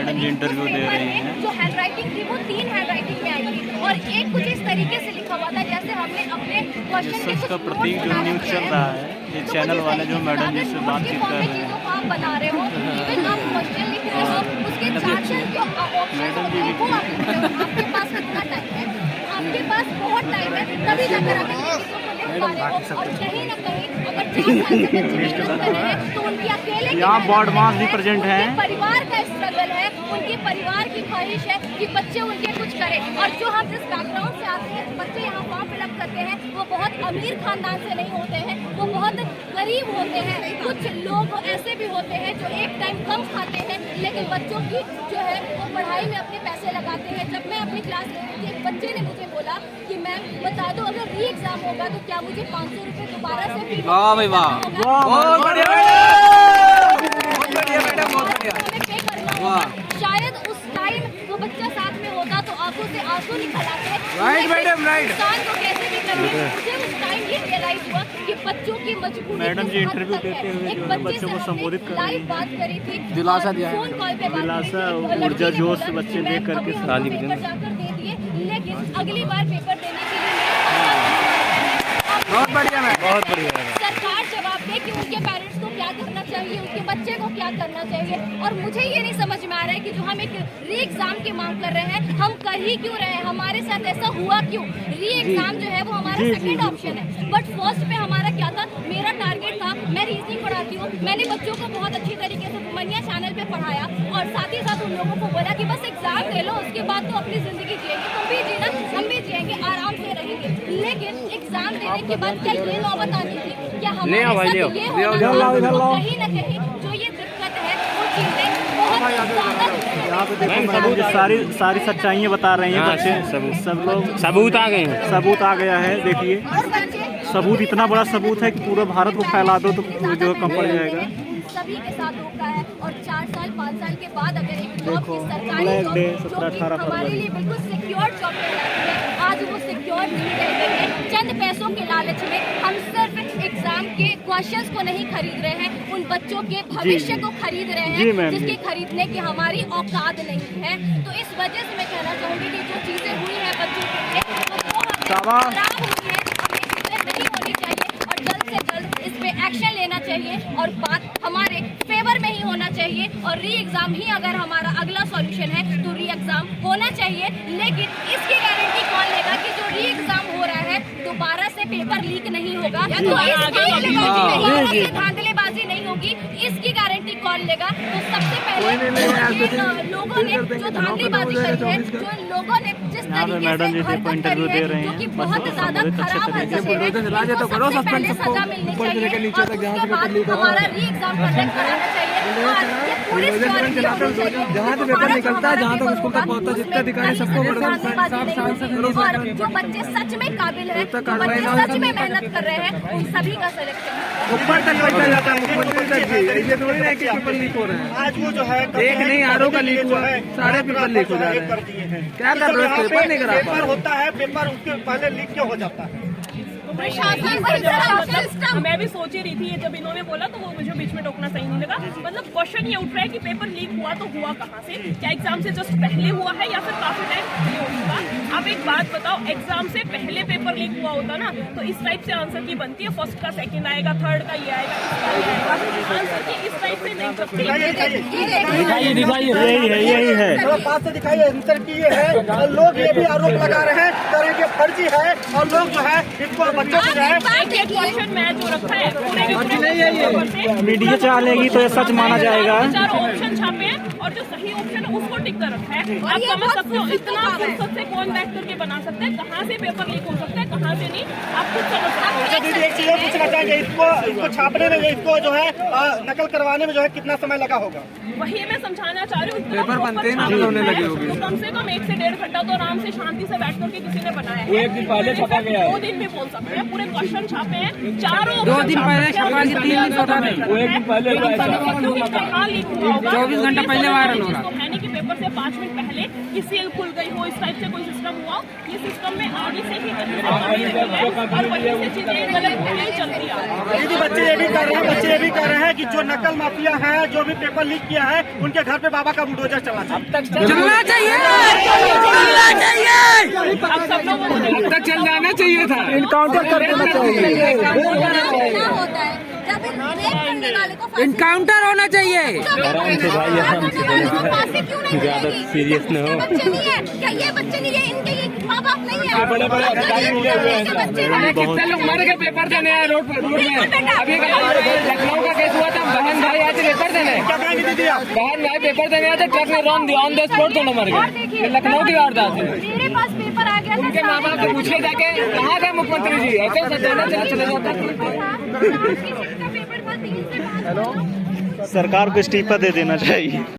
Madam जी interview दे रही हैं। जो हैंड राइटिंग थी वो 3 हैंड राइटिंग में आई थी और एक कुछ इस तरीके से लिखा हुआ था जैसे हमने अपने क्वेश्चन के सच का कुछ प्रतीक जो न्यूज़ चल रहा है, ये चैनल वाले जो मैडम जी से बातचीत कर रहे हैं। चीज़ों को आप बना रहे हो, इवन आप क्वेश्चन लिख रहे हो, उसके चार्जर जो ऑप्शन होते हैं वो आप लिख रहे हो। आपके पास कितना टाइम है? आपके पास बहुत टाइम है, तभी जाकर आप इन चीज़ों को लिख पा रहे हो। और कहीं ना कहीं अगर 4 साल से बच्चे मेहनत कर रहे हैं तो उनकी अकेले की यहाँ मेहनत बोर्ड नहीं मार्क्स भी है, प्रेजेंट हैं। उनके परिवार का स्ट्रगल है, उनके परिवार की ख्वाहिश है कि बच्चे उनके कुछ करें। और जो हम जिस बैकग्राउंड से आते हैं, बच्चे यहाँ फॉर्म फिलअप करते हैं, वो बहुत अमीर खानदान से नहीं होते हैं, वो बहुत गरीब होते हैं। कुछ लोग ऐसे भी होते हैं जो एक टाइम कम खाते हैं लेकिन बच्चों की जो है वो पढ़ाई में अपने पैसे लगाते हैं। जब मैं अपनी क्लास ले रही थी, एक बच्चे ने मुझे बोला कि मैम बता दो अगर री एग्जाम होगा तो क्या मुझे 500 रुपये दोबारा से फी वाह भाई वाह, बहुत बढ़िया बेटा, बहुत बढ़िया। हमें पे करना होगा। शायद उस टाइम वो बच्चा साथ में होता तो आंखों से आंसू निकल आते। Right madam, right. इंसान को कैसे भी करके मुझे उस टाइम ये रियलाइज हुआ कि बच्चों की मजबूरी मैडम जी किस हद इंटरव्यू तक है। देते हुए एक जो है बच्चे बच्चों से को हमने संबोधित कर रही लाइव बात करी थी, दिलासा दिया है। फोन कॉल पे बात दिलासा, करी थी। वो लड़की ऊर्जा, ने जोश बोला से बच्चे कि देख मैम, करके अभी हम ताली पेपर देते हैं। जाकर दे दिए लेकिन अगली बार पेपर देने के लिए बहुत बढ़िया मैम, बहुत बढ़िया। सरकार जवाब दे कि उनके पेरेंट्स को क्या करना चाहिए, उनके बच्चे को क्या करना चाहिए। और मुझे ये नहीं समझ में आ रहा है कि जो हम एक री एग्जाम की मांग कर रहे हैं, हम कर ही क्यों रहे हैं, हमारे साथ ऐसा हुआ क्यों। री एग्जाम जो है वो हमारा सेकंड ऑप्शन है, बट फर्स्ट पे हमारा क्या था, मेरा टारगेट था, मैं रीजनिंग पढ़ाती हूँ, मैंने बच्चों को बहुत अच्छी तरीके से मनिया चैनल पे पढ़ाया और साथ ही साथ उन लोगों को बोला कि बस एग्जाम दे लो, उसके बाद तो अपनी जिंदगी जिएंगे, तुम भी जीना, हम भी जिएंगे, आराम से रहेंगे। लेकिन एग्जाम देने के बाद क्या ये नौबत आनी थी, क्या हमारे साथ ये होना था? तो कहीं ना कहीं जो ये दिक्कत है वो चीजें बहुत ज्यादा यहाँ पे देखो मैडम जी सारी सच्चाइयाँ बता रही हैं। बच्चे सब लोग सबूत आ गए हैं, सबूत आ गया है। देखिए और बच्चे सबूत इतना बड़ा सबूत है कि पूरे भारत को फैला दो तो जो कम पड़ जाएगा। सभी के साथ होता है। और 4 साल 5 साल के बाद अगर एक जॉब देखो, की सरकारी ब्लैक जॉब डे, जो 17-18 कि हमारे लिए बिल्कुल सिक्योर जॉब कहलाती है, आज वो सिक्योर नहीं रह गई है। चंद पैसों के लालच में हम सिर्फ एग्जाम के क्वेश्चंस को नहीं खरीद रहे हैं, उन बच्चों के भविष्य को खरीद रहे जी हैं मैम, जिसके जी। खरीदने की हमारी औकात नहीं है। तो इस वजह से मैं कहना चाहूँगी कि जो चीज़ें हुई हैं बच्चों के लिए वो बहुत शाबाश। खराब हुई है, अब ये चीज़ें नहीं होनी चाहिए और जल्द से जल्द इस पे एक्शन लेना चाहिए और बात हमारे फेवर में ही होना चाहिए। और री एग्जाम ही अगर हमारा अगला सॉल्यूशन है तो री एग्जाम होना चाहिए। लेकिन इसकी गारंटी कौन लेगा कि जो री एग्जाम हो रहा है दोबारा से पेपर लीक नहीं होगा, तो इसकी धांधलेबाजी नहीं होगी, इसकी गारंटी कौन लेगा? तो सबसे पहले लोगों ने जो धांधलेबाजी करी है, जो लोगों ने जिस तरीके मैडम जी से देखो हरकत इंटरव्यू करी दे है, रहे जो हैं। कि बस बहुत को ज्यादा संबोधित अच्छे खराब तरीके हरकत से है, इनको सबसे पहले सजा मिलनी चाहिए और उसके बाद हमारा री एग्जाम कंडक्ट कराना चाहिए और ये पूरी सिक्योरिटी होनी चाहिए। जहाँ से पेपर निकलता है, जहाँ तक स्कूल तक पहुँचता है, जितने अधिकारी सबको और जो बच्चे सच में काबिल है, जो बच्चे सच में मेहनत कर रहे हैं, उन सभी का सिलेक्शन ऊपर तक पहुँचा जाता है, मुख्यमंत्री तक भी। ये थोड़ी ना कि पेपर लीक हो रहे हैं। आज वो जो है एक नहीं, आरों का लीक हुआ है, सारे पेपर लीक हो जा रहे कर हैं। दिए हैं। क्या कर रहे हो? पेपर नहीं करा पा पेपर रहे। होता है, पेपर उसके पहले लीक क्यों हो जाता है? सिस्टम। मैं भी सोच ही रही थी, ये जब इन्होंने बोला तो वो मुझे बीच में टोकना सही नहीं लगा। मतलब क्वेश्चन ये उठ रहा है कि पेपर लीक हुआ तो हुआ कहाँ से? क्या एग्जाम से जस्ट पहले हुआ है या फिर काफी टाइम पहले हो चुका? अब एक बात बताओ, एग्जाम से पहले पेपर लीक हुआ होता ना तो इस टाइप से आंसर की बनती है, फर्स्ट का सेकंड आएगा, थर्ड का ये आएगा, इसका ये आएगा। आंसर की इस टाइप से नहीं बनती। यही है। थोड़ा पास से दिखाइए, आंसर की ये है और लोग ये भी आरोप लगा रहे हैं तरह के फर्जी है और लोग जो है इसको बच्चों को जो है क्वेश्चन मैच हो रखा है पूरे के पूरे मीडिया चलेगी तो ये सच माना जाएगा। चारों ऑप्शन छापे हैं और जो सही ऑप्शन है उसको टिक कर रखा है। आप समझ सकते हो इतना फुर्सत से कौन बैठ करके बना सकता है, कहाँ से पेपर लीक हो सकता है, कहाँ से नहीं, आप खुद समझ सकते दीदी एक चीज और पूछना चाहेंगे, इसको छापने में, इसको जो है नकल करवाने में जो है कितना समय लगा होगा? वही मैं समझाना चाह रही हूँ। इतना पेपर बनते ही proper नकल होने लगे होंगे। तो कम से कम 1 से 1.5 घंटा तो आराम से शांति से बैठ करके किसी ने बनाया है। 1 दिन पहले छपा गया है, 2 दिन में बोल सकते हैं, पूरे क्वेश्चन छापे हैं, चारों 2 दिन पहले छपा के 3 दिन पता नहीं। 1 दिन पहले कहाँ लीक हुआ होगा? 24 घंटा पहले वायरल हो रहा। है नहीं कि पेपर से 5 मिनट पहले किसी खुल गई हो, इस टाइप से कोई सिस्टम हुआ, ये सिस्टम में आगे से ही कहीं से कमी रही है और वहीं से चीजें गलत नहीं चलती आ रही है। दीदी बच्चे ये भी कर रहे हैं कि जो नकल माफिया है, जो भी पेपर लीक किया है, उनके घर पे बाबा का बुलडोजर चलना चाहिए। अब सब लोग अब तक चल जाना चाहिए था, इनकाउंटर कर देना चाहिए, क्या होता है जब रेप करने वाले को फांसी इनकाउंटर होना चाहिए। ज्यादा सीरियस न हो। बच्चे नहीं है क्या? ये बच्चे नहीं है, इनके ये माँ बाप नहीं है। बड़े-बड़े कितने लोग मर गए पेपर देने हैं रोड में। अभी लखनऊ का केस हुआ था, बहन भाई आए थे पेपर देने, बहन भाई पेपर देने आए थे, ट्रक ने ऑन द स्पॉट दोनों मर गए। ये लखनऊ की वारदात है। मेरे पास पेपर आ गया, उनके माँ बाप से पूछिए जाके कहाँ गए मुख्यमंत्री जी, ऐसे सजाना चले जाता। पेपर था 3 से 5। सरकार को इस्तीफा दे देना चाहिए।